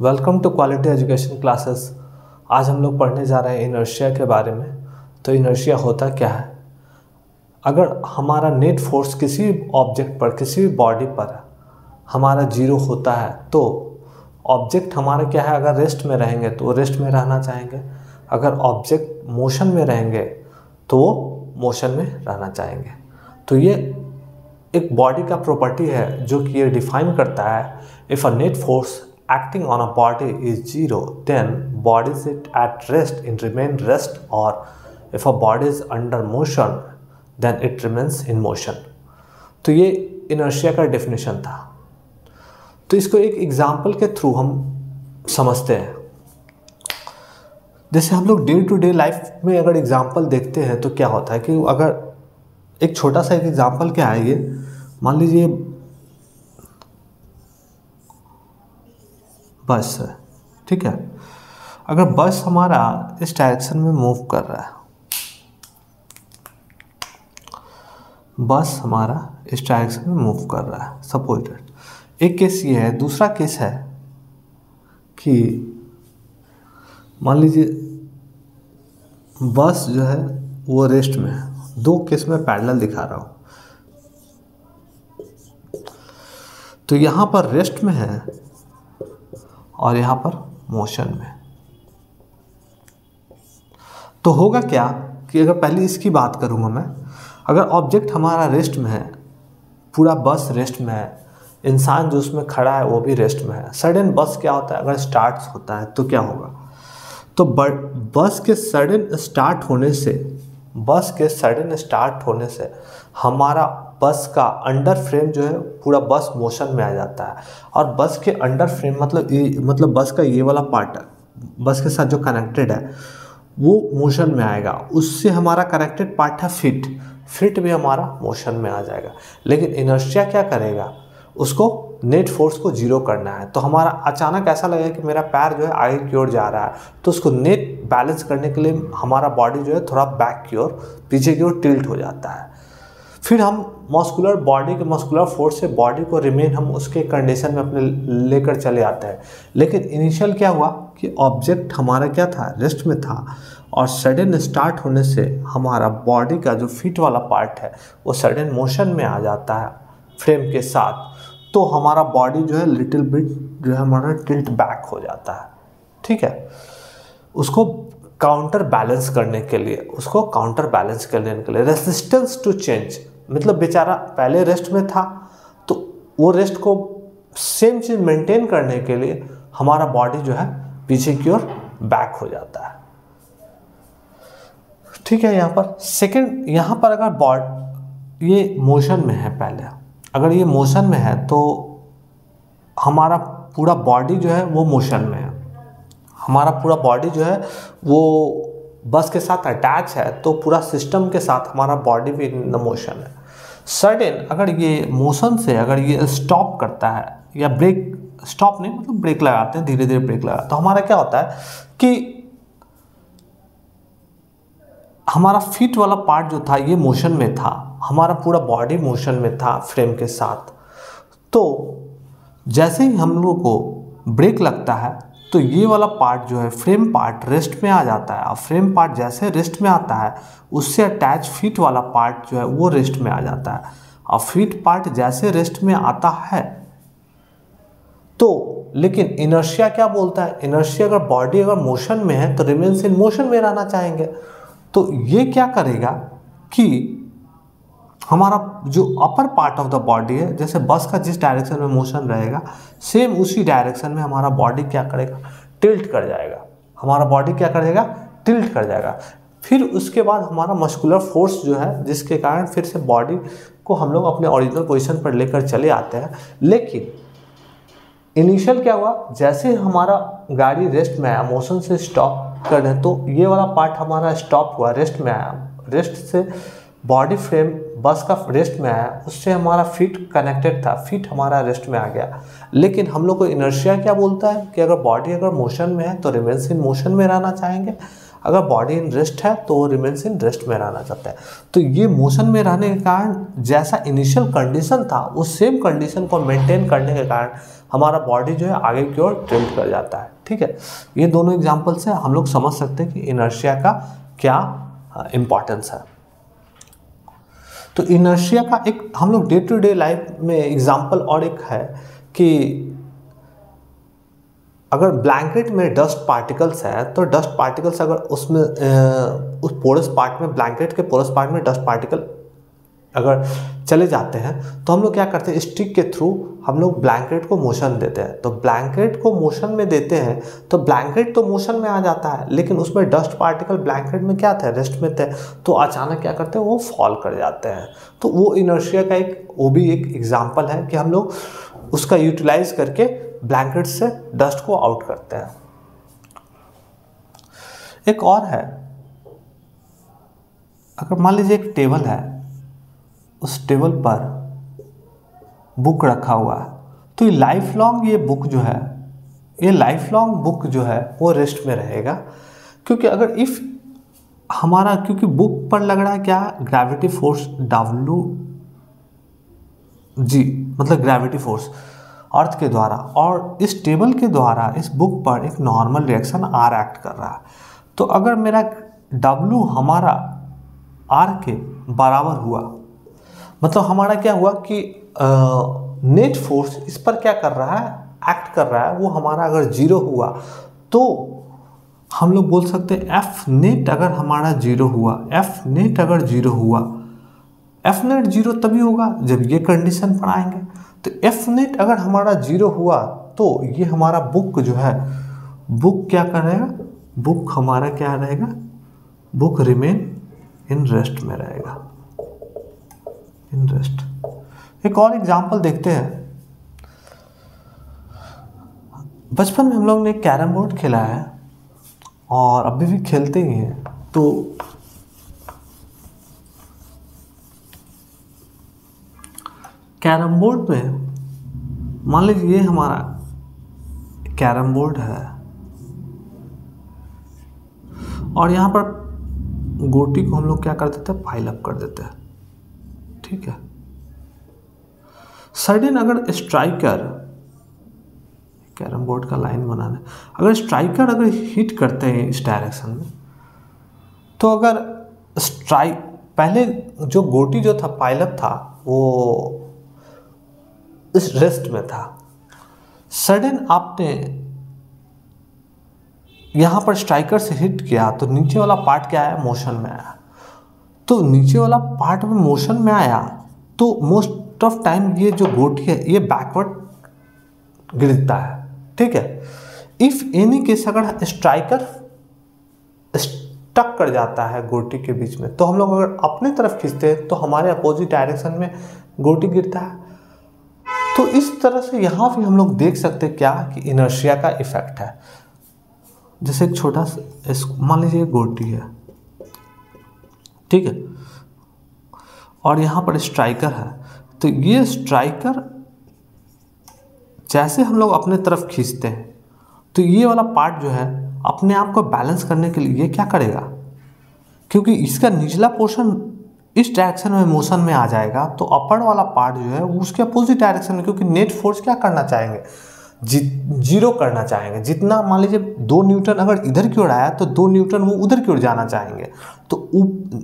Welcome to quality education classes. आज हम लोग पढ़ने जा रहे हैं इनर्शिया के बारे में। तो इनर्शिया होता क्या है? अगर हमारा नेट फोर्स किसी भी ऑब्जेक्ट पर, किसी भी बॉडी पर हमारा जीरो होता है तो ऑब्जेक्ट हमारा क्या है, अगर रेस्ट में रहेंगे तो वो रेस्ट में रहना चाहेंगे, अगर ऑब्जेक्ट मोशन में रहेंगे तो वो मोशन में रहना चाहेंगे। तो ये एक बॉडी का प्रॉपर्टी है जो कि ये डिफाइन करता है, if a net force acting on a body is zero, then body is at rest in remain rest, or if a body is under motion then it remains in motion। तो ये inertia का definition था। तो इसको एक example के through हम समझते हैं। जैसे हम लोग डे टू डे लाइफ में अगर एग्जांपल देखते हैं तो क्या होता है कि अगर एक छोटा सा एक एग्जांपल क्या है, ये मान लीजिए बस है, ठीक है। अगर बस हमारा इस डायरेक्शन में मूव कर रहा है, बस हमारा इस डायरेक्शन में मूव कर रहा है, सपोज दैट। एक केस ये है। दूसरा केस है कि मान लीजिए बस जो है वो रेस्ट में है। दो केस में पैरेलल दिखा रहा हूँ। तो यहाँ पर रेस्ट में है और यहाँ पर मोशन में। तो होगा क्या कि अगर पहले इसकी बात करूँगा मैं, अगर ऑब्जेक्ट हमारा रेस्ट में है, पूरा बस रेस्ट में है, इंसान जो उसमें खड़ा है वो भी रेस्ट में है, सडन बस क्या होता है, अगर स्टार्ट होता है तो क्या होगा? तो बस के सडन स्टार्ट होने से हमारा बस का अंडर फ्रेम जो है पूरा बस मोशन में आ जाता है। और बस के अंडर फ्रेम मतलब बस का ये वाला पार्ट है, बस के साथ जो कनेक्टेड है वो मोशन में आएगा। उससे हमारा कनेक्टेड पार्ट है फिट भी हमारा मोशन में आ जाएगा। लेकिन इनर्शिया क्या करेगा, उसको नेट फोर्स को जीरो करना है। तो हमारा अचानक ऐसा लगेगा कि मेरा पैर जो है आगे की ओर जा रहा है, तो उसको नेट बैलेंस करने के लिए हमारा बॉडी जो है थोड़ा बैक की ओर, पीछे की ओर टिल्ट हो जाता है। फिर हम मस्कुलर फोर्स से बॉडी को रिमेन हम उसके कंडीशन में अपने लेकर चले आते हैं। लेकिन इनिशियल क्या हुआ कि ऑब्जेक्ट हमारा क्या था, रेस्ट में था, और सडन स्टार्ट होने से हमारा बॉडी का जो फीट वाला पार्ट है वो सडन मोशन में आ जाता है फ्रेम के साथ। तो हमारा बॉडी जो है लिटिल बिट जो है हमारा टिल्ट बैक हो जाता है, ठीक है। उसको काउंटर बैलेंस करने के लिए रेसिस्टेंस टू चेंज, मतलब बेचारा पहले रेस्ट में था तो वो रेस्ट को सेम चीज़ मेंटेन करने के लिए हमारा बॉडी जो है पीछे की ओर बैक हो जाता है, ठीक है। यहाँ पर सेकंड, यहाँ पर अगर ये मोशन में है, पहले अगर ये मोशन में है तो हमारा पूरा बॉडी जो है वो मोशन में है, हमारा पूरा बॉडी जो है वो बस के साथ अटैच है, तो पूरा सिस्टम के साथ हमारा बॉडी भी इन द मोशन है। सडन अगर ये मोशन से अगर ये स्टॉप करता है या ब्रेक लगाते हैं, धीरे धीरे ब्रेक लगा, तो हमारा क्या होता है कि हमारा फीट वाला पार्ट जो था ये मोशन में था, हमारा पूरा बॉडी मोशन में था फ्रेम के साथ। तो जैसे ही हम लोग को ब्रेक लगता है तो ये वाला पार्ट जो है फ्रेम पार्ट रेस्ट में आ जाता है। और फ्रेम पार्ट जैसे रेस्ट में आता है उससे अटैच फीट वाला पार्ट जो है वो रेस्ट में आ जाता है। और फीट पार्ट जैसे रेस्ट में आता है तो, लेकिन इनर्शिया क्या बोलता है, इनर्शिया अगर बॉडी अगर मोशन में है तो रिमेन्स इन मोशन में रहना चाहेंगे। तो ये क्या करेगा कि हमारा जो upper part of the body है, जैसे बस का जिस डायरेक्शन में मोशन रहेगा सेम उसी डायरेक्शन में हमारा बॉडी क्या करेगा, टिल्ट कर जाएगा। हमारा बॉडी क्या करेगा, टिल्ट कर जाएगा। फिर उसके बाद हमारा मस्कुलर फोर्स जो है, जिसके कारण फिर से बॉडी को हम लोग अपने ओरिजिनल पोजीशन पर लेकर चले आते हैं। लेकिन इनिशियल क्या हुआ, जैसे हमारा गाड़ी रेस्ट में आया, मोशन से स्टॉप कर दें तो ये वाला पार्ट हमारा स्टॉप हुआ, रेस्ट में आया, रेस्ट से बॉडी फ्रेम बस का रेस्ट में आया, उससे हमारा फीट कनेक्टेड था, फीट हमारा रेस्ट में आ गया। लेकिन हम लोग को इनर्शिया क्या बोलता है कि अगर बॉडी अगर मोशन में है तो रिमेन्स इन मोशन में रहना चाहेंगे, अगर बॉडी इन रेस्ट है तो वो रिमेन्स इन रेस्ट में रहना चाहता है। तो ये मोशन में रहने के कारण जैसा इनिशियल कंडीशन था उस सेम कंडीशन को मेंटेन करने के कारण हमारा बॉडी जो है आगे की ओर टिल्ट कर जाता है। ठीक है, ये दोनों एग्जाम्पल से हम लोग समझ सकते हैं कि इनर्शिया का क्या इम्पोर्टेंस है। तो इनर्शिया का एक हम लोग डे टू डे लाइफ में एग्जाम्पल और एक है कि अगर ब्लैंकेट में डस्ट पार्टिकल्स है तो डस्ट पार्टिकल्स अगर उसमें उस पोरस पार्ट में, ब्लैंकेट के पोरस पार्ट में डस्ट पार्टिकल अगर चले जाते हैं तो हम लोग क्या करते हैं, स्टिक के थ्रू हम लोग ब्लैंकेट को मोशन देते हैं। तो ब्लैंकेट को मोशन में देते हैं तो ब्लैंकेट तो मोशन में आ जाता है, लेकिन उसमें डस्ट पार्टिकल ब्लैंकेट में क्या थे, रेस्ट में थे, तो अचानक क्या करते हैं, वो फॉल कर जाते हैं। तो वो इनर्शिया का वो भी एक एग्जाम्पल है कि हम लोग उसका यूटिलाइज करके ब्लैंकेट से डस्ट को आउट करते हैं। एक और है, अगर मान लीजिए एक टेबल है, उस टेबल पर बुक रखा हुआ है, तो ये लाइफ लॉन्ग ये बुक जो है, ये लाइफ लॉन्ग बुक जो है वो रेस्ट में रहेगा। क्योंकि अगर इफ हमारा, क्योंकि बुक पर लग रहा है क्या, ग्रेविटी फोर्स W G, मतलब ग्रेविटी फोर्स अर्थ के द्वारा, और इस टेबल के द्वारा इस बुक पर एक नॉर्मल रिएक्शन R एक्ट कर रहा है। तो अगर मेरा W हमारा R के बराबर हुआ, मतलब हमारा क्या हुआ कि नेट फोर्स इस पर क्या कर रहा है, एक्ट कर रहा है, वो हमारा अगर 0 हुआ तो हम लोग बोल सकते हैं F नेट अगर हमारा 0 हुआ, F नेट अगर 0 हुआ, F नेट 0 तभी होगा जब ये कंडीशन पर आएंगे। तो F नेट अगर हमारा 0 हुआ तो ये हमारा बुक जो है, बुक क्या करेगा, बुक हमारा क्या रहेगा, बुक रिमेन इन रेस्ट में रहेगा, इन रेस्ट। एक और एग्जांपल देखते हैं। बचपन में हम लोग ने कैरम बोर्ड खेला है और अभी भी खेलते ही हैं। तो कैरम बोर्ड में मान लीजिए ये हमारा कैरम बोर्ड है और यहाँ पर गोटी को हम लोग क्या कर देते हैं, पाइल अप कर देते हैं। ठीक है, सडन अगर स्ट्राइकर, कैरम बोर्ड का लाइन बनाना, अगर स्ट्राइकर अगर हिट करते हैं इस डायरेक्शन में, तो अगर स्ट्राइक, पहले जो गोटी जो था, पाइल अप था, वो इस रेस्ट में था, सडन आपने यहाँ पर स्ट्राइकर से हिट किया तो नीचे वाला पार्ट क्या है, मोशन में आया। तो नीचे वाला पार्ट में मोशन में आया तो मोस्ट ऑफ टाइम ये जो गोटी है ये बैकवर्ड गिरता है। ठीक है, इफ एनी केस अगर स्ट्राइकर स्टक कर जाता है गोटी के बीच में, तो हम लोग अगर अपने तरफ खींचते हैं तो हमारे अपोजिट डायरेक्शन में गोटी गिरता है। तो इस तरह से यहाँ भी हम लोग देख सकते हैं क्या कि इनर्शिया का इफेक्ट है। जैसे एक छोटा सा, मान लीजिए गोटी है, ठीक है, और यहाँ पर स्ट्राइकर है, तो ये स्ट्राइकर जैसे हम लोग अपने तरफ खींचते हैं तो ये वाला पार्ट जो है अपने आप को बैलेंस करने के लिए ये क्या करेगा, क्योंकि इसका निचला पोर्शन इस डायरेक्शन में मोशन में आ जाएगा, तो अपर वाला पार्ट जो है वो उसके अपोजिट डायरेक्शन में, क्योंकि नेट फोर्स क्या करना चाहेंगे, जीरो करना चाहेंगे। जितना मान लीजिए 2 न्यूटन अगर इधर की ओर आया तो 2 न्यूटन वो उधर की ओर जाना चाहेंगे। तो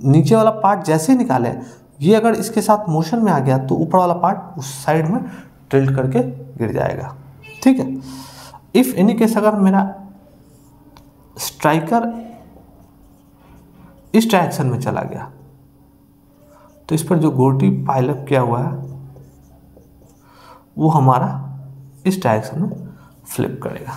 नीचे वाला पार्ट जैसे निकाले, ये अगर इसके साथ मोशन में आ गया तो ऊपर वाला पार्ट उस साइड में टिल्ट करके गिर जाएगा। ठीक है, इफ एनी केस अगर मेरा स्ट्राइकर इस डायरेक्शन में चला गया तो इस पर जो गोटी पाइल अप किया हुआ है वो हमारा इस डायरेक्शन में फ्लिप करेगा।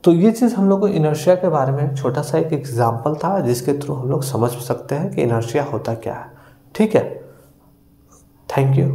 तो ये चीज़ हम लोग को इनर्शिया के बारे में छोटा सा एक एग्जाम्पल था जिसके थ्रू हम लोग समझ सकते हैं कि इनर्शिया होता क्या है। ठीक है, थैंक यू।